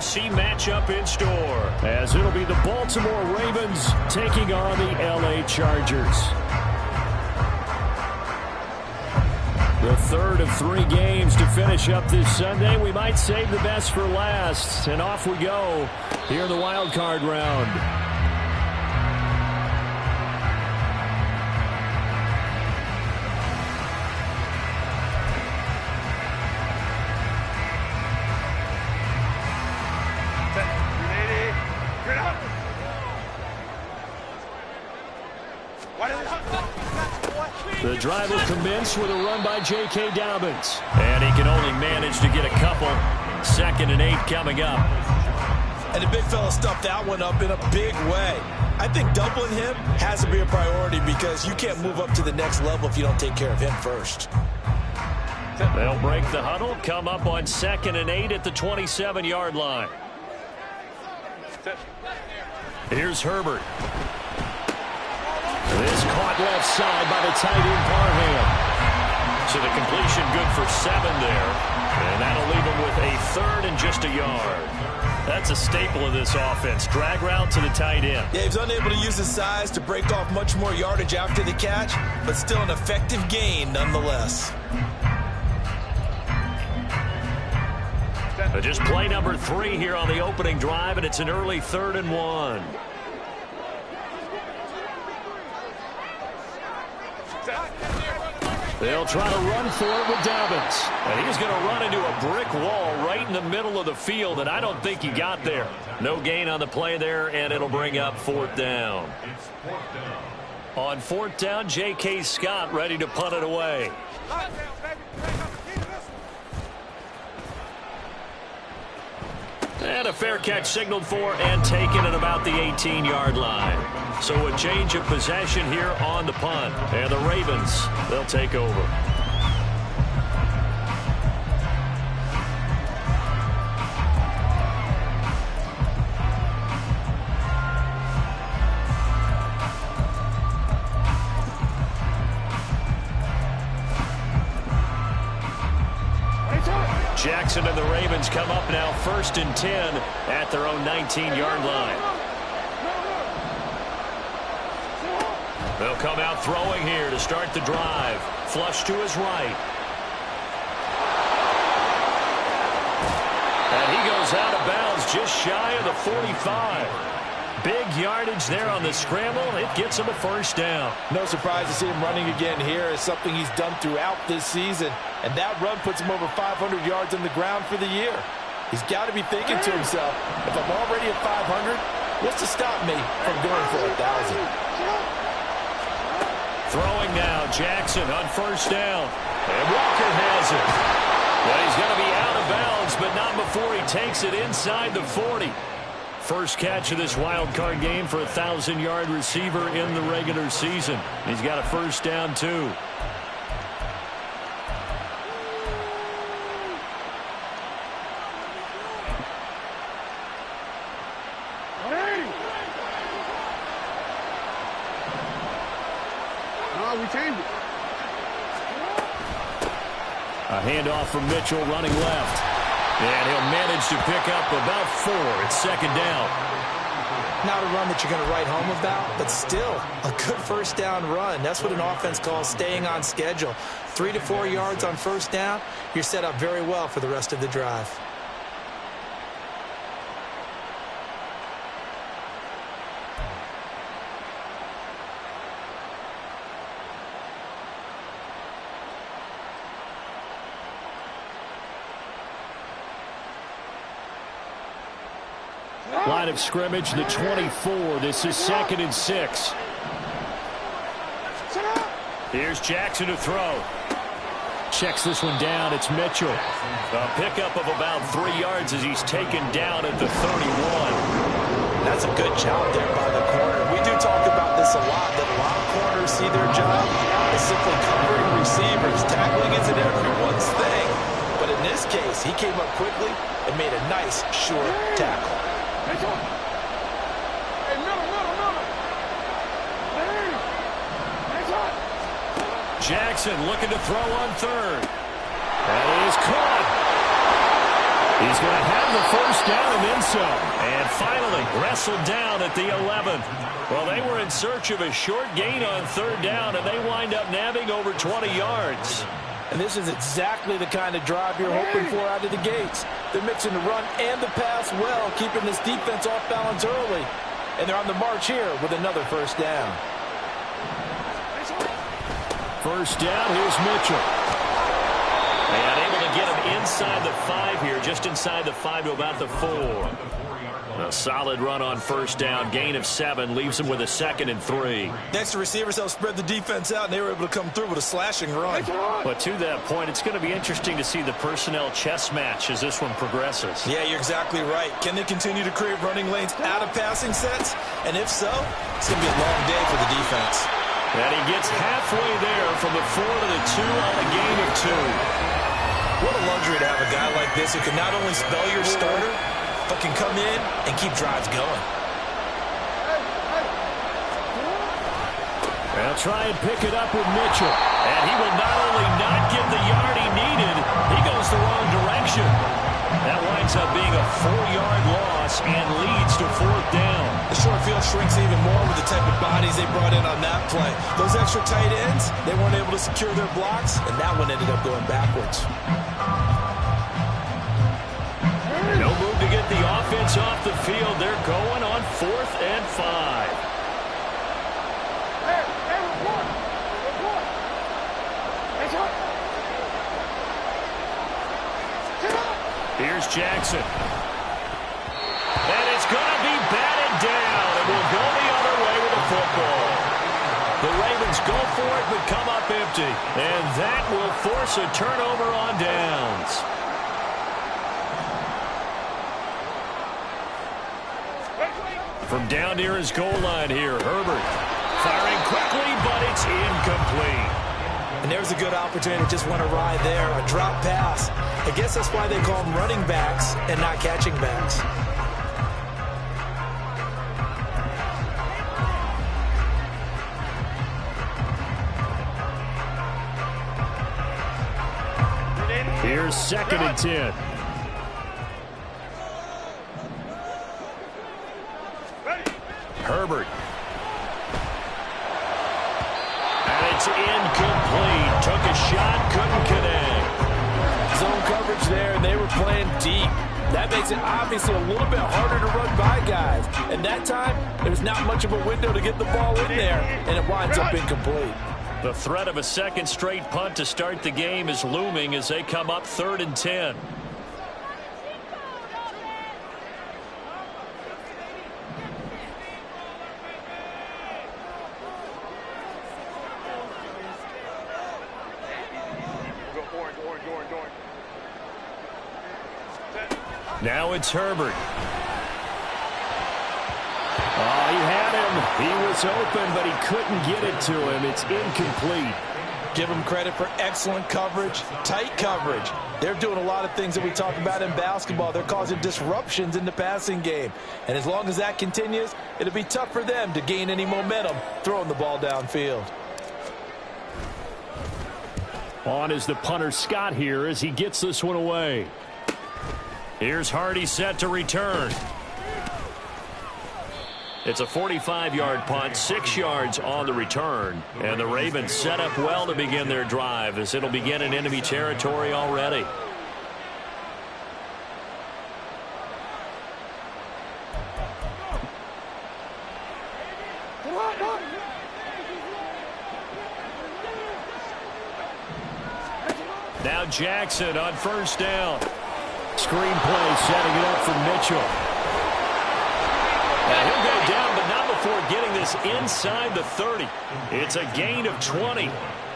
AFC matchup in store, as it'll be the Baltimore Ravens taking on the LA Chargers. The third of 3 games to finish up this Sunday. We might save the best for last. And off we go here in the wild card round. The drive will commence with a run by J.K. Dobbins. And he can only manage to get a couple. 2nd and 8 coming up. And the big fella stuffed that one up in a big way. I think doubling him has to be a priority because you can't move up to the next level if you don't take care of him first. They'll break the huddle, come up on 2nd and 8 at the 27-yard line. Here's Herbert. This caught left side by the tight end Parham. So the completion good for 7 there. And that'll leave him with a 3rd and just a yard. That's a staple of this offense. Drag route to the tight end. Yeah, he's unable to use his size to break off much more yardage after the catch, but still an effective gain nonetheless. Just play number 3 here on the opening drive, and it's an early 3rd and 1. They'll try to run for it with Dobbins. And he's going to run into a brick wall right in the middle of the field, and I don't think he got there. No gain on the play there, and it'll bring up 4th down. On 4th down, J.K. Scott ready to punt it away. And a fair catch signaled for and taken at about the 18-yard line. So a change of possession here on the punt. And the Ravens, they'll take over. Jackson and the Ravens come up now 1st and 10 at their own 19-yard line. They'll come out throwing here to start the drive. Flush to his right. And he goes out of bounds just shy of the 45. Big yardage there on the scramble. It gets him a 1st down. No surprise to see him running again here. It's something he's done throughout this season. And that run puts him over 500 yards on the ground for the year. He's got to be thinking to himself, if I'm already at 500, what's to stop me from going for 1,000? Throwing now, Jackson on 1st down. And Walker has it. Well, he's going to be out of bounds, but not before he takes it inside the 40. First catch of this wild card game for a 1,000-yard receiver in the regular season. He's got a 1st down, too. A handoff from Mitchell running left. And he'll manage to pick up about 4 at 2nd down. Not a run that you're going to write home about, but still a good 1st down run. That's what an offense calls staying on schedule. 3 to 4 yards on 1st down, you're set up very well for the rest of the drive. Line of scrimmage, the 24. This is 2nd and 6. Here's Jackson to throw. Checks this one down. It's Mitchell. A pickup of about 3 yards as he's taken down at the 31. That's a good job there by the corner. We do talk about this a lot, that a lot of corners see their job as simply covering receivers. Tackling isn't everyone's thing. But in this case, he came up quickly and made a nice, short tackle. Jackson looking to throw on 3rd. That is caught. He's going to have the first down and then some. And finally wrestled down at the 11. Well, they were in search of a short gain on third down, and they wind up nabbing over 20 yards. And this is exactly the kind of drive you're hoping for out of the gates. They're mixing the run and the pass well, keeping this defense off balance early. And they're on the march here with another first down. First down, here's Mitchell. And able to get him inside the 5 here, just inside the 5 to about the 4. A solid run on first down, gain of 7, leaves him with a 2nd and 3. Next, the receivers helped spread the defense out, and they were able to come through with a slashing run. But to that point, it's going to be interesting to see the personnel chess match as this one progresses. Yeah, you're exactly right. Can they continue to create running lanes out of passing sets? And if so, it's going to be a long day for the defense. And he gets halfway there from the 4 to the 2 on a gain of 2. What a luxury to have a guy like this who can not only spell your starter, but can come in and keep drives going. They'll try and pick it up with Mitchell. And he will not only not get the yard he needed, he goes the wrong direction. That winds up being a 4-yard loss and leads to 4th down. The short field shrinks even more with the type of bodies they brought in on that play. Those extra tight ends, they weren't able to secure their blocks, and that one ended up going backwards. No move to get the offense off the field. They're going on 4th and 5. Here's Jackson. And it's going to be batted down. And we'll go the other way with the football. The Ravens go for it but come up empty. And that will force a turnover on downs. From down near his goal line here, Herbert firing quickly, but it's incomplete. And there's a good opportunity. Just went awry there. A drop pass. I guess that's why they call them running backs and not catching backs. Here's 2nd and 10. Herbert. And it's incomplete. Took a shot, couldn't connect. Zone coverage there, and they were playing deep. That makes it obviously a little bit harder to run by guys. And that time, there was not much of a window to get the ball in there, and it winds up incomplete. The threat of a 2nd straight punt to start the game is looming as they come up 3rd and 10. Now it's Herbert. Oh, he had him. He was open, but he couldn't get it to him. It's incomplete. Give them credit for excellent coverage, tight coverage. They're doing a lot of things that we talk about in basketball. They're causing disruptions in the passing game. And as long as that continues, it'll be tough for them to gain any momentum throwing the ball downfield. On is the punter Scott here as he gets this one away. Here's Hardy set to return. It's a 45-yard punt, 6 yards on the return. And the Ravens set up well to begin their drive as it'll begin in enemy territory already. Now Jackson on first down. Screen play setting it up for Mitchell. And he'll go down, but not before getting this inside the 30. It's a gain of 20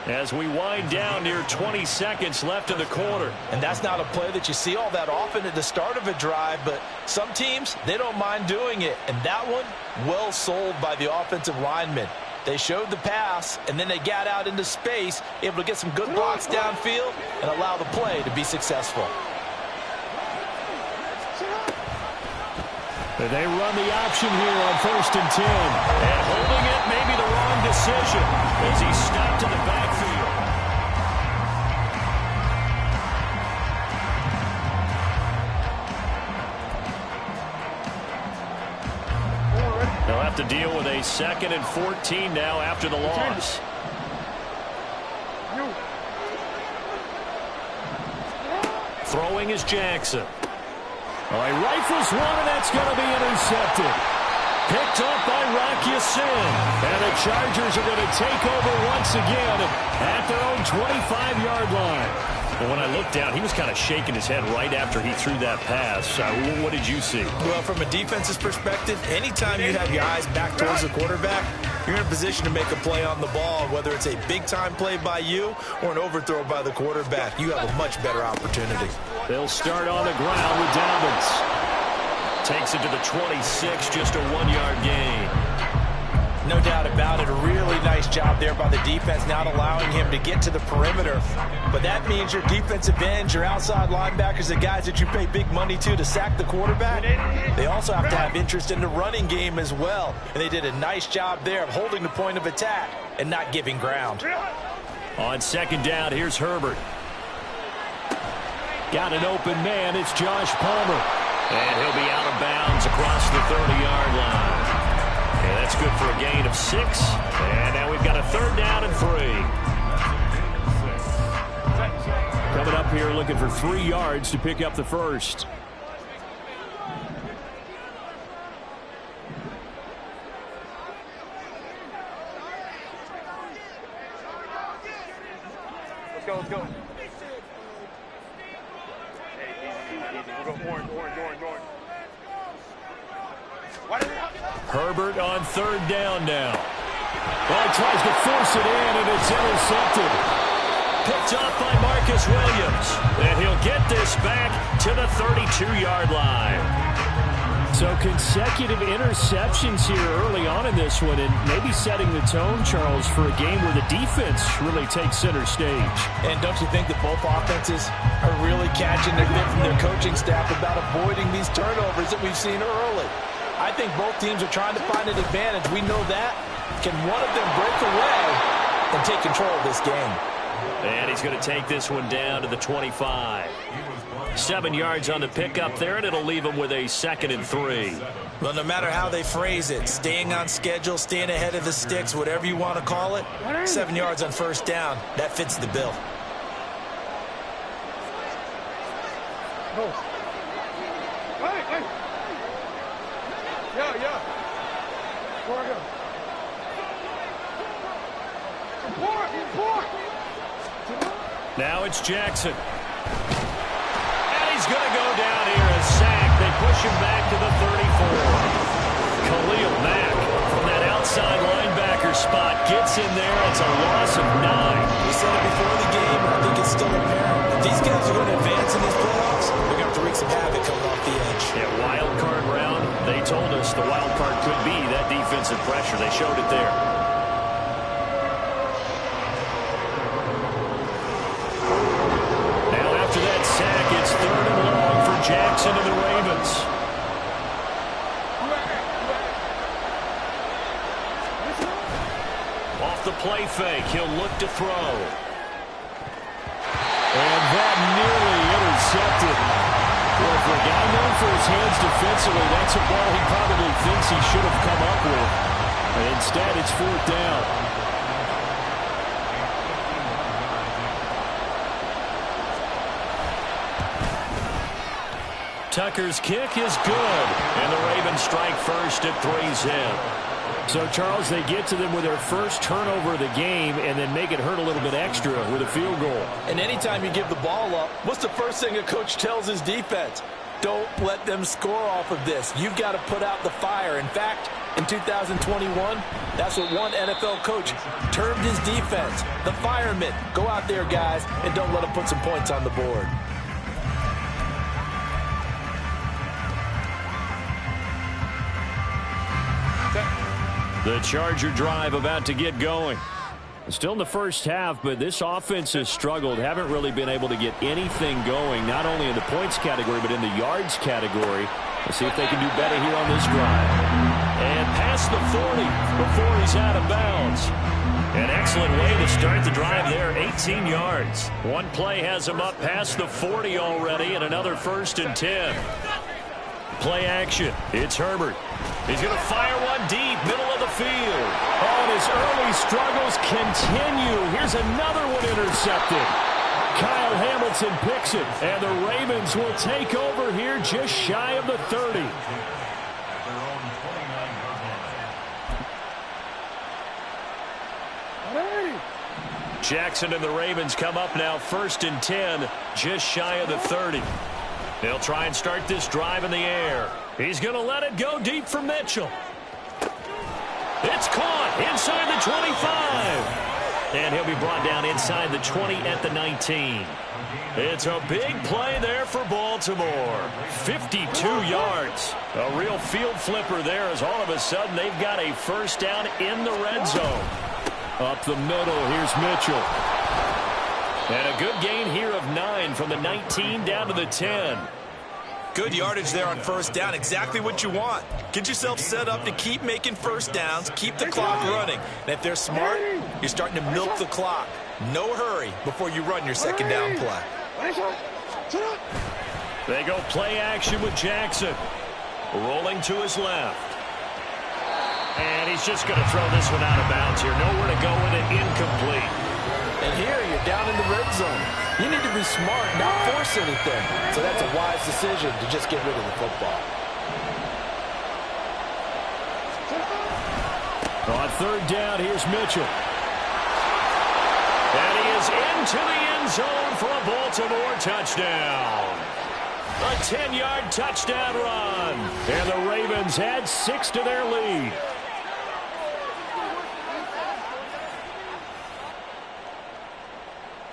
as we wind down near 20 seconds left in the quarter. And that's not a play that you see all that often at the start of a drive, but some teams, they don't mind doing it. And that one, well sold by the offensive linemen. They showed the pass, and then they got out into space, able to get some good blocks downfield and allow the play to be successful. They run the option here on 1st and 10. And holding it may be the wrong decision as he stopped in the backfield. have to deal with a 2nd and 14 now after the loss. Throwing is Jackson. All right, rifles one, and that's going to be intercepted. Picked up by Rock Ya-Sin. And the Chargers are going to take over once again at their own 25-yard line. Well, when I looked down, he was kind of shaking his head right after he threw that pass. What did you see? Well, from a defense's perspective, anytime you have your eyes back towards the quarterback, you're in a position to make a play on the ball, whether it's a big-time play by you or an overthrow by the quarterback. You have a much better opportunity. They'll start on the ground with Dobbins. Takes it to the 26, just a 1-yard gain. No doubt about it. A really nice job there by the defense, not allowing him to get to the perimeter. But that means your defensive ends, your outside linebackers, the guys that you pay big money to sack the quarterback, they also have to have interest in the running game as well. And they did a nice job there of holding the point of attack and not giving ground. On 2nd down, here's Herbert. Got an open man. It's Josh Palmer. And he'll be out of bounds across the 30-yard line. And that's good for a gain of 6. And now we've got a 3rd down and 3. Coming up here looking for 3 yards to pick up the first. Let's go, let's go. We'll go orange. Herbert on 3rd down now. Well, he tries to force it in, and it's intercepted. Picked off by Marcus Williams. And he'll get this back to the 32-yard line. So consecutive interceptions here early on in this one, and maybe setting the tone, Charles, for a game where the defense really takes center stage. And don't you think that both offenses are really catching their bit from their coaching staff about avoiding these turnovers that we've seen early? I think both teams are trying to find an advantage. We know that. Can one of them break away and take control of this game? And he's going to take this one down to the 25. 7 yards on the pickup there, and it'll leave him with a 2nd and 3. Well, no matter how they phrase it, staying on schedule, staying ahead of the sticks, whatever you want to call it, 7 yards on 1st down, that fits the bill. Now it's Jackson. And he's going to go down here, a sack. They push him back to the 34. Khalil Mack from that outside linebacker spot gets in there. It's a loss of 9. We said it before the game, and I think it's still apparent. If these guys are going to advance in these playoffs, they're going to have to wreak some havoc coming off the edge. Yeah, wild card round. They told us the wild card could be that defensive pressure. They showed it there. It's 3rd and long for Jackson and the Ravens. Off the play fake, he'll look to throw. And that nearly intercepted. Well, for a guy known for his hands defensively, that's a ball he probably thinks he should have come up with. And instead, it's 4th down. Tucker's kick is good, and the Ravens strike first at 3 zip. So, Charles, they get to them with their first turnover of the game and then make it hurt a little bit extra with a field goal. And anytime you give the ball up, what's the first thing a coach tells his defense? Don't let them score off of this. You've got to put out the fire. In fact, in 2021, that's what one NFL coach termed his defense. The firemen. Go out there, guys, and don't let them put some points on the board. The Charger drive about to get going. Still in the first half, but this offense has struggled. Haven't really been able to get anything going, not only in the points category, but in the yards category. Let's see if they can do better here on this drive. And past the 40 before he's out of bounds. An excellent way to start the drive there, 18 yards. One play has him up past the 40 already, and another 1st and 10. Play action. It's Herbert. He's going to fire one deep, middle of the field. Oh, and his early struggles continue. Here's another one intercepted. Kyle Hamilton picks it, and the Ravens will take over here just shy of the 30. Jackson and the Ravens come up now 1st and 10, just shy of the 30. They'll try and start this drive in the air. He's going to let it go deep for Mitchell. It's caught inside the 25. And he'll be brought down inside the 20 at the 19. It's a big play there for Baltimore. 52 yards. A real field flipper there as all of a sudden they've got a first down in the red zone. Up the middle, here's Mitchell. And a good gain here of 9 from the 19 down to the 10. Good yardage there on first down. Exactly what you want. Get yourself set up to keep making first downs, keep the clock running. And if they're smart, you're starting to milk the clock. No hurry before you run your second down play. They go play action with Jackson. Rolling to his left. And he's just going to throw this one out of bounds here. Nowhere to go with it. Incomplete. And here you're down in the red zone. You need to be smart, not force anything. So that's a wise decision to just get rid of the football. On third down, here's Mitchell. And he is into the end zone for a Baltimore touchdown. A 10-yard touchdown run. And the Ravens add 6 to their lead.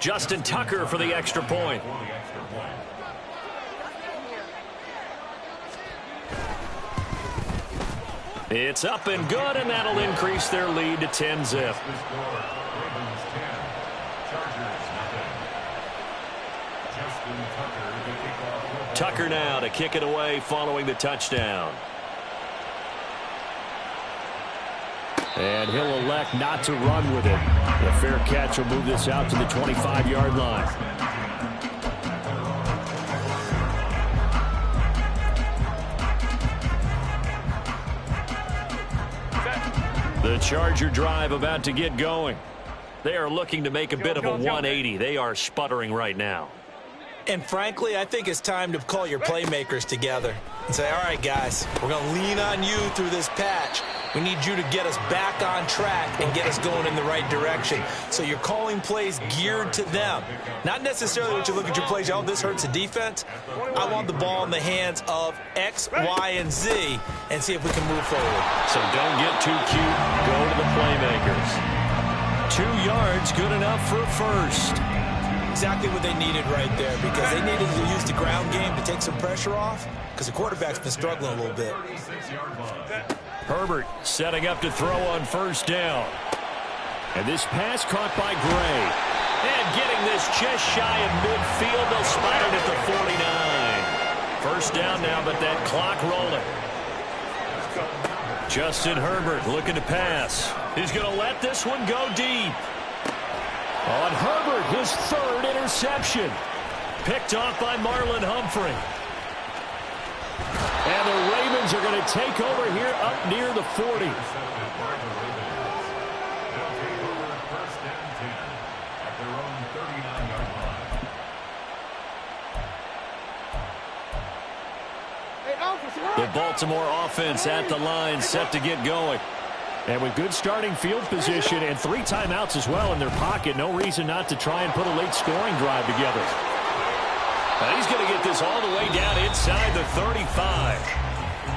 Justin Tucker for the extra point. It's up and good, and that'll increase their lead to 10-zip. Tucker now to kick it away following the touchdown. And he'll elect not to run with it. A fair catch will move this out to the 25-yard line. The Charger drive about to get going. They are looking to make a bit of a 180. They are sputtering right now. And frankly, I think it's time to call your playmakers together and say, all right, guys, we're going to lean on you through this patch. We need you to get us back on track and get us going in the right direction. So you're calling plays geared to them. Not necessarily what you look at your plays, oh, this hurts the defense. I want the ball in the hands of X, Y, and Z and see if we can move forward. So don't get too cute. Go to the playmakers. 2 yards, good enough for first. Exactly what they needed right there, because they needed to use the ground game to take some pressure off, because the quarterback's been struggling a little bit. Herbert setting up to throw on first down. And this pass caught by Gray. And getting this just shy of midfield. They'll spot it at the 49. First down now, but that clock rolling. Justin Herbert looking to pass. He's going to let this one go deep. On Herbert, his 3rd interception. Picked off by Marlon Humphrey. And the Ravens are going to take over here up near the 40. The Baltimore offense at the line, set to get going. And with good starting field position and 3 timeouts as well in their pocket, no reason not to try and put a late scoring drive together. And he's going to get this all the way down inside the 35.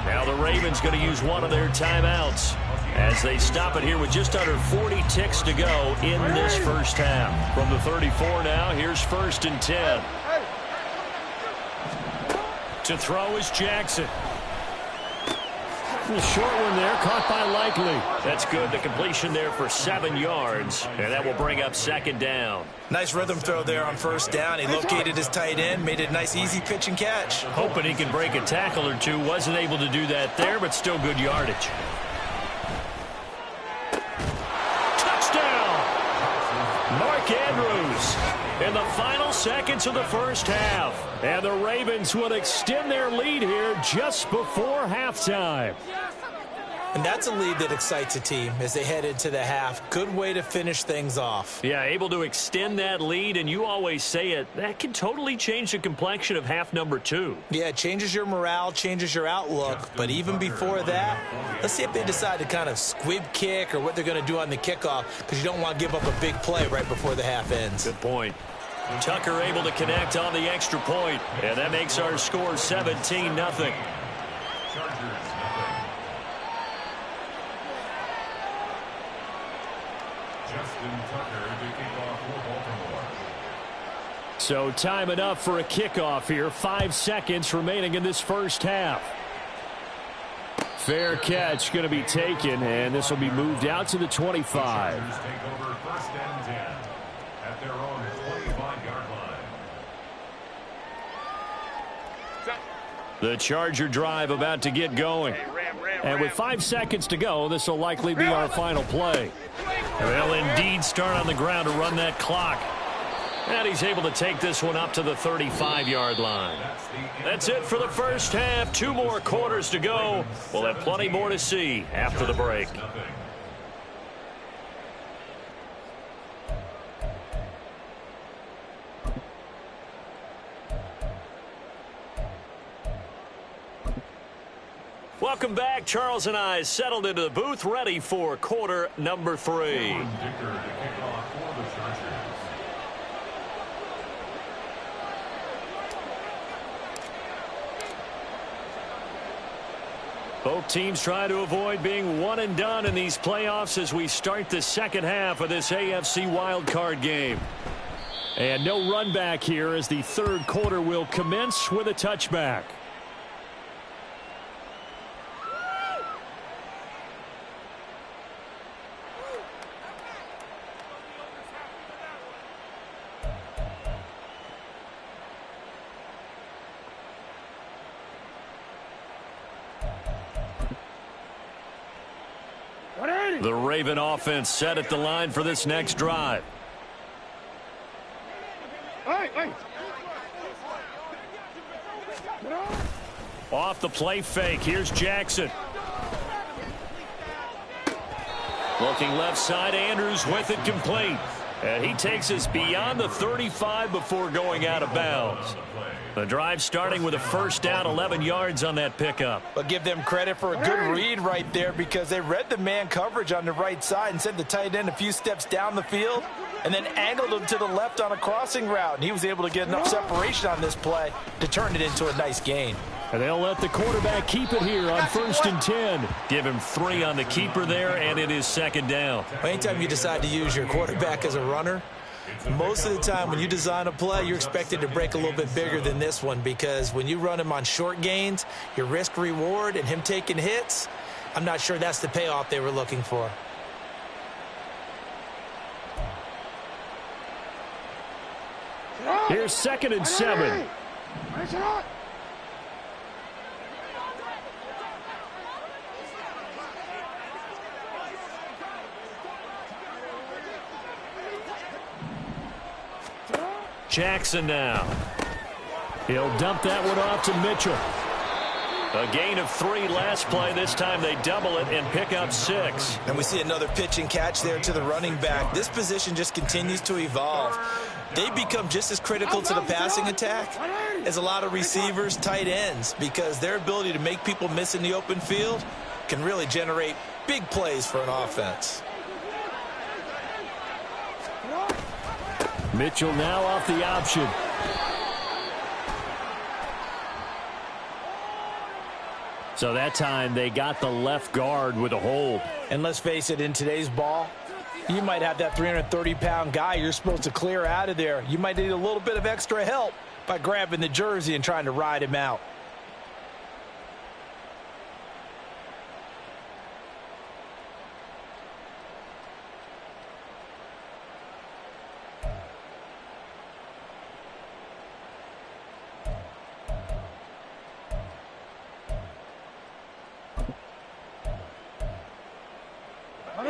Now the Ravens going to use one of their timeouts as they stop it here with just under 40 ticks to go in this first half. From the 34 now, here's 1st and 10. To throw is Jackson. The short one there, caught by Likely. That's good. The completion there for 7 yards, and that will bring up 2nd down. Nice rhythm throw there on first down. He located his tight end, made it a nice, easy pitch and catch. Hoping he can break a tackle or two. Wasn't able to do that there, but still good yardage. Touchdown! Mark Andrews. in the final seconds of the first half. And the Ravens will extend their lead here just before halftime. And that's a lead that excites a team as they head into the half. Good way to finish things off. Yeah, able to extend that lead, and you always say it, that can totally change the complexion of half number 2. Yeah, it changes your morale, changes your outlook. But even before that, let's see if they decide to kind of squib kick or what they're going to do on the kickoff, because you don't want to give up a big play right before the half ends. Good point. Tucker able to connect on the extra point, and that makes our score 17-0. So time enough for a kickoff here. 5 seconds remaining in this first half. Fair catch going to be taken, and this will be moved out to the 25. The Charger drive about to get going. And with 5 seconds to go, this will likely be our final play. They'll indeed start on the ground to run that clock. And he's able to take this one up to the 35-yard line. That's it for the first half. 2 more quarters to go. We'll have plenty more to see after the break. Welcome back. Charles and I settled into the booth, ready for quarter number 3. Both teams try to avoid being one and done in these playoffs as we start the second half of this AFC wildcard game. And no run back here as the third quarter will commence with a touchback. The Raven offense set at the line for this next drive. Off the play fake. Here's Jackson. Looking left side. Andrews with it complete. And he takes us beyond the 35 before going out of bounds. The drive starting with a first down, 11 yards on that pickup. But give them credit for a good read right there, because they read the man coverage on the right side and sent the tight end a few steps down the field and then angled him to the left on a crossing route. And he was able to get enough separation on this play to turn it into a nice gain. And they'll let the quarterback keep it here on 1st and 10. Give him 3 on the keeper there, and it is second down. Anytime you decide to use your quarterback as a runner, most of the time when you design a play, you're expected to break a little bit bigger than this one, because when you run him on short gains, your risk reward and him taking hits, I'm not sure that's the payoff they were looking for. Here's 2nd and 7. Jackson now. He'll dump that one off to Mitchell. A gain of 3 last play. This time they double it and pick up 6. And we see another pitch and catch there to the running back. This position just continues to evolve. They become just as critical to the passing attack as a lot of receivers, tight ends, because their ability to make people miss in the open field can really generate big plays for an offense. Mitchell now off the option. So that time they got the left guard with a hold. And let's face it, in today's ball, you might have that 330-pound guy you're supposed to clear out of there. You might need a little bit of extra help by grabbing the jersey and trying to ride him out.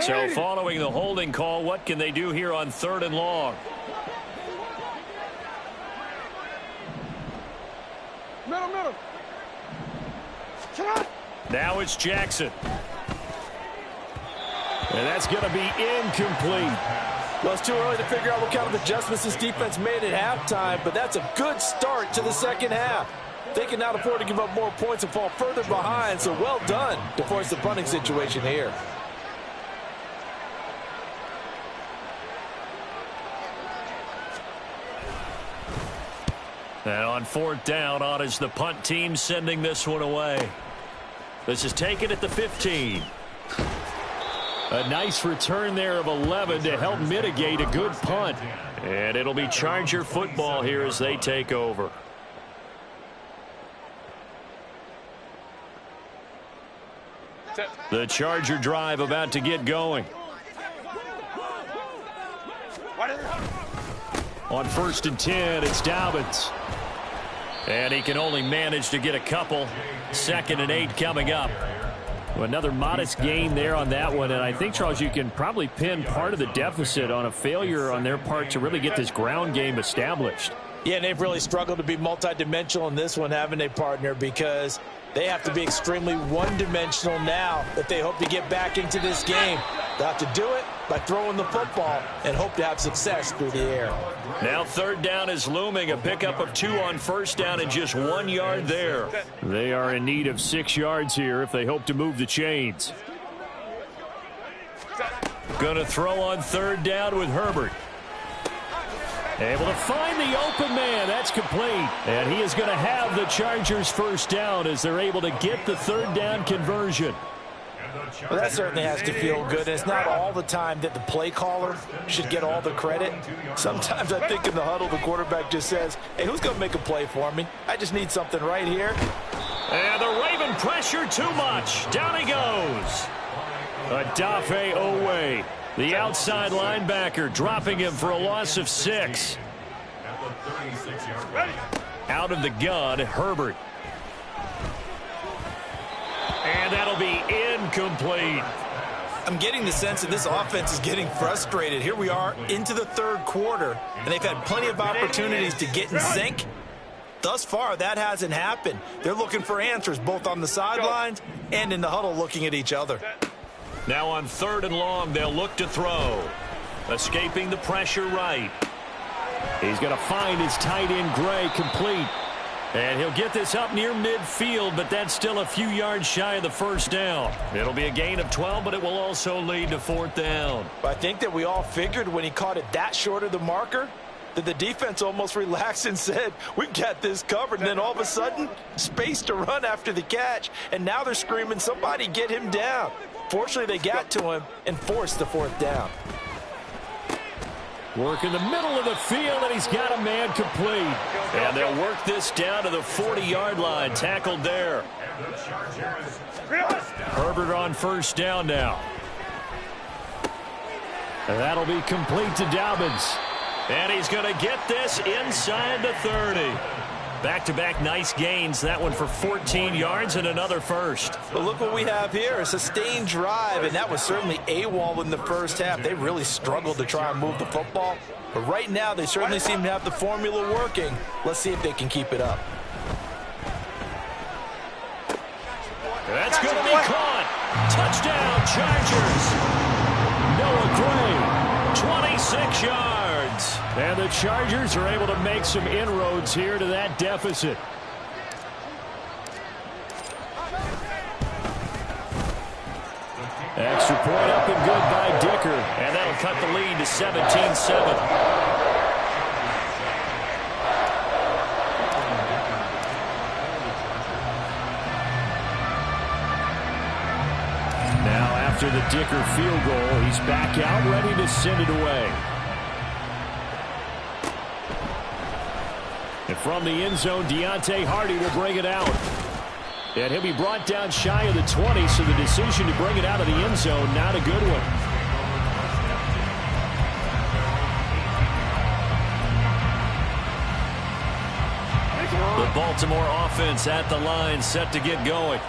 So following the holding call, what can they do here on 3rd and long? Now it's Jackson. And that's going to be incomplete. Well, it's too early to figure out what kind of adjustments this defense made at halftime, but that's a good start to the second half. They can not afford to give up more points and fall further behind, so well done to force the punting situation here. And on fourth down, on is the punt team sending this one away. This is taken at the 15. A nice return there of 11 to help mitigate a good punt. And it'll be Charger football here as they take over. The Charger drive about to get going. On 1st and 10, it's Dobbins. And he can only manage to get a couple. 2nd and 8 coming up. Another modest gain there on that one, and I think, Charles, you can probably pin part of the deficit on a failure on their part to really get this ground game established. Yeah, and they've really struggled to be multidimensional in this one, haven't they, partner, because they have to be extremely one-dimensional now if they hope to get back into this game. They'll have to do it by throwing the football and hope to have success through the air. Now 3rd down is looming. A pickup of 2 on 1st down and just 1 yard there. They are in need of 6 yards here if they hope to move the chains. Going to throw on 3rd down with Herbert. Able to find the open man. That's complete. And he is going to have the Chargers 1st down as they're able to get the 3rd down conversion. Well, that certainly has to feel good. And it's not all the time that the play caller should get all the credit. Sometimes I think in the huddle, the quarterback just says, hey, who's going to make a play for me? I just need something right here. And the Raven pressure too much. Down he goes. Adafe Owe, the outside linebacker, dropping him for a loss of 6. Out of the gun, Herbert. And that'll be incomplete. I'm getting the sense that this offense is getting frustrated. Here we are into the 3rd quarter, and they've had plenty of opportunities to get in sync. Thus far, that hasn't happened. They're looking for answers both on the sidelines and in the huddle looking at each other. Now on 3rd and long, they'll look to throw. Escaping the pressure right. He's going to find his tight end, Gray, complete. And he'll get this up near midfield, but that's still a few yards shy of the 1st down. It'll be a gain of 12, but it will also lead to 4th down. I think that we all figured when he caught it that short of the marker that the defense almost relaxed and said, we've got this covered. And then all of a sudden, space to run after the catch. And now they're screaming, somebody get him down. Fortunately, they got to him and forced the 4th down. Work in the middle of the field, and he's got a man complete. And they'll work this down to the 40-yard line. Tackled there. Herbert on 1st down now. And that'll be complete to Dobbins. And he's going to get this inside the 30. Back-to-back nice gains. That one for 14 yards and another first. But look what we have here, a sustained drive, and that was certainly AWOL in the 1st half. They really struggled to try and move the football. But right now, they certainly seem to have the formula working. Let's see if they can keep it up. That's going to be caught. Touchdown, Chargers. Noah Gray, 26 yards. And the Chargers are able to make some inroads here to that deficit. Extra point up and good by Dicker. And that'll cut the lead to 17-7. After the Dicker field goal, he's back out, ready to send it away. And from the end zone, Deontay Hardy will bring it out. And he'll be brought down shy of the 20, so the decision to bring it out of the end zone, not a good one. The Baltimore offense at the line, set to get going.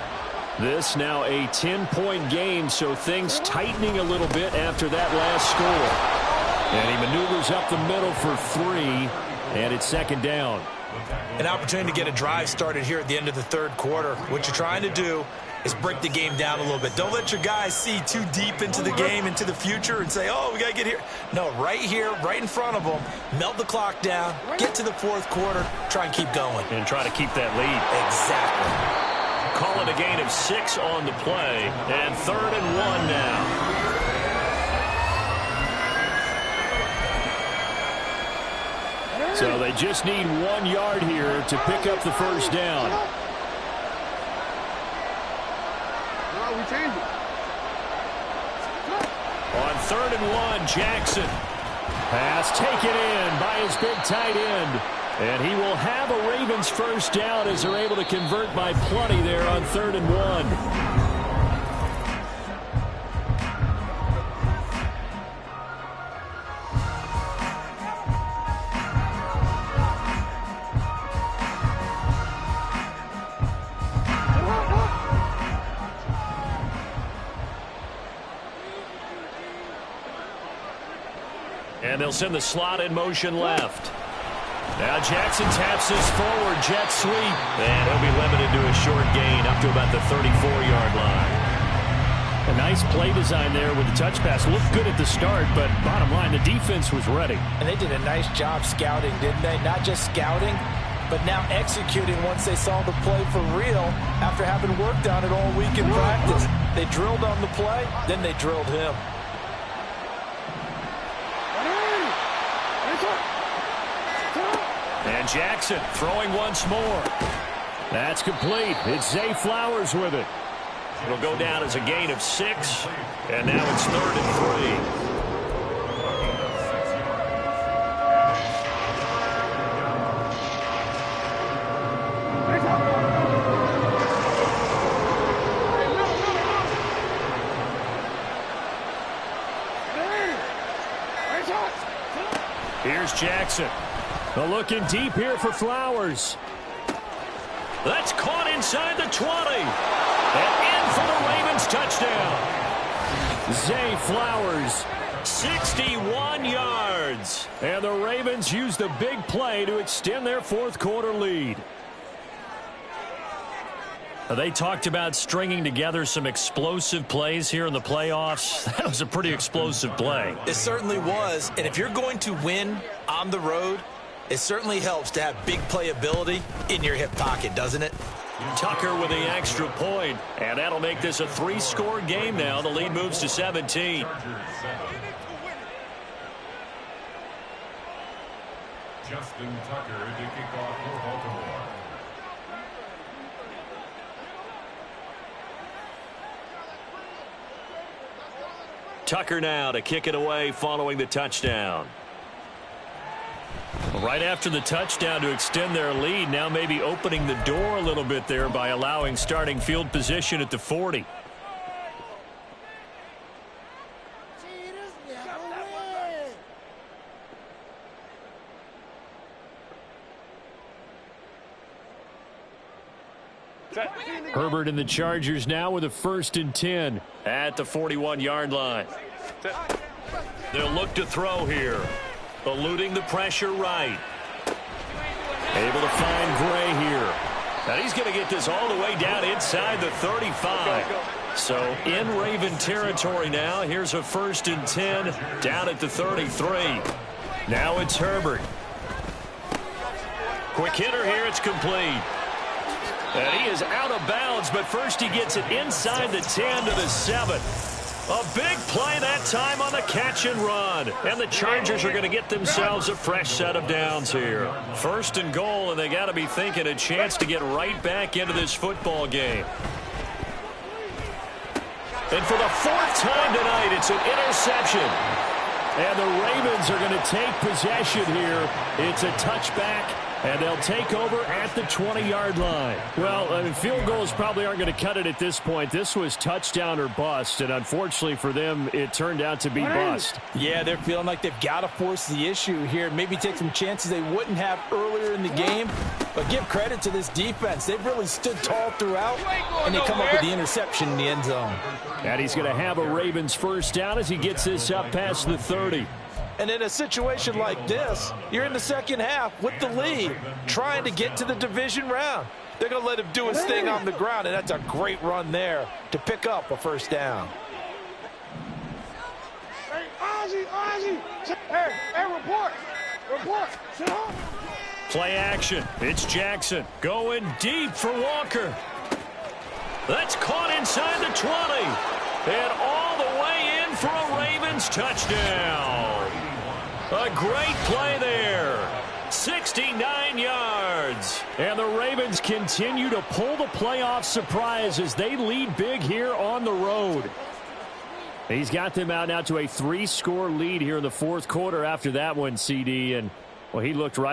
This now a 10-point game, so things tightening a little bit after that last score. And he maneuvers up the middle for 3, and it's 2nd down. An opportunity to get a drive started here at the end of the 3rd quarter. What you're trying to do is break the game down a little bit. Don't let your guys see too deep into the game, into the future, and say, oh, we got to get here. No, right here, right in front of them, melt the clock down, get to the fourth quarter, try and keep going. And try to keep that lead. Exactly. Call it a gain of 6 on the play, and 3rd and 1 now. So they just need 1 yard here to pick up the first down. On 3rd and 1, Jackson. Pass taken in by his big tight end. And he will have a Ravens first down as they're able to convert by plenty there on 3rd and 1. And they'll send the slot in motion left. Now Jackson taps this forward, jet sweep. And he'll be limited to a short gain up to about the 34-yard line. A nice play design there with the touch pass. Looked good at the start, but bottom line, the defense was ready. And they did a nice job scouting, didn't they? Not just scouting, but now executing once they saw the play for real after having worked on it all week in practice. They drilled on the play, then they drilled him. And Jackson throwing once more. That's complete. It's Zay Flowers with it. It'll go down as a gain of 6. And now it's 3rd and 3. Here's Jackson. They're looking deep here for Flowers. That's caught inside the 20. And in for the Ravens touchdown. Zay Flowers. 61 yards. And the Ravens used a big play to extend their fourth quarter lead. They talked about stringing together some explosive plays here in the playoffs. That was a pretty explosive play. It certainly was. And if you're going to win on the road, it certainly helps to have big playability in your hip pocket, doesn't it? Tucker with the extra point, and that'll make this a 3-score game now. The lead moves to 17. Justin Tucker to kick off for Baltimore. Tucker now to kick it away following the touchdown. Right after the touchdown to extend their lead, now maybe opening the door a little bit there by allowing starting field position at the 40. Herbert and the Chargers now with a 1st and 10 at the 41-yard line. They'll look to throw here. Eluding the pressure right. Able to find Gray here. Now he's going to get this all the way down inside the 35. So in Raven territory now. Here's a 1st and 10 down at the 33. Now it's Herbert. Quick hitter here. It's complete. And he is out of bounds, but first he gets it inside the 10 to the 7. A big play that time on the catch and run. And the Chargers are going to get themselves a fresh set of downs here. 1st and goal, and they got to be thinking a chance to get right back into this football game. And for the 4th time tonight, it's an interception. And the Ravens are going to take possession here. It's a touchback, and they'll take over at the 20-yard line. Well, I mean, field goals probably aren't going to cut it at this point. This was touchdown or bust, and unfortunately for them, it turned out to be bust. Yeah, they're feeling like they've got to force the issue here. Maybe take some chances they wouldn't have earlier in the game. But give credit to this defense. They've really stood tall throughout, and they come up with the interception in the end zone. And he's going to have a Ravens first down as he gets this up past the 30. And in a situation like this, you're in the second half with the lead, trying to get to the division round. They're going to let him do his thing on the ground, and that's a great run there to pick up a first down. Hey, Ozzie. Hey, report. Sit home. Play action. It's Jackson going deep for Walker. That's caught inside the 20. And all the way in for a Ravens touchdown. A great play there. 69 yards. And the Ravens continue to pull the playoff surprise as they lead big here on the road. He's got them out now to a 3-score lead here in the fourth quarter after that one, CD. And, well, he looked right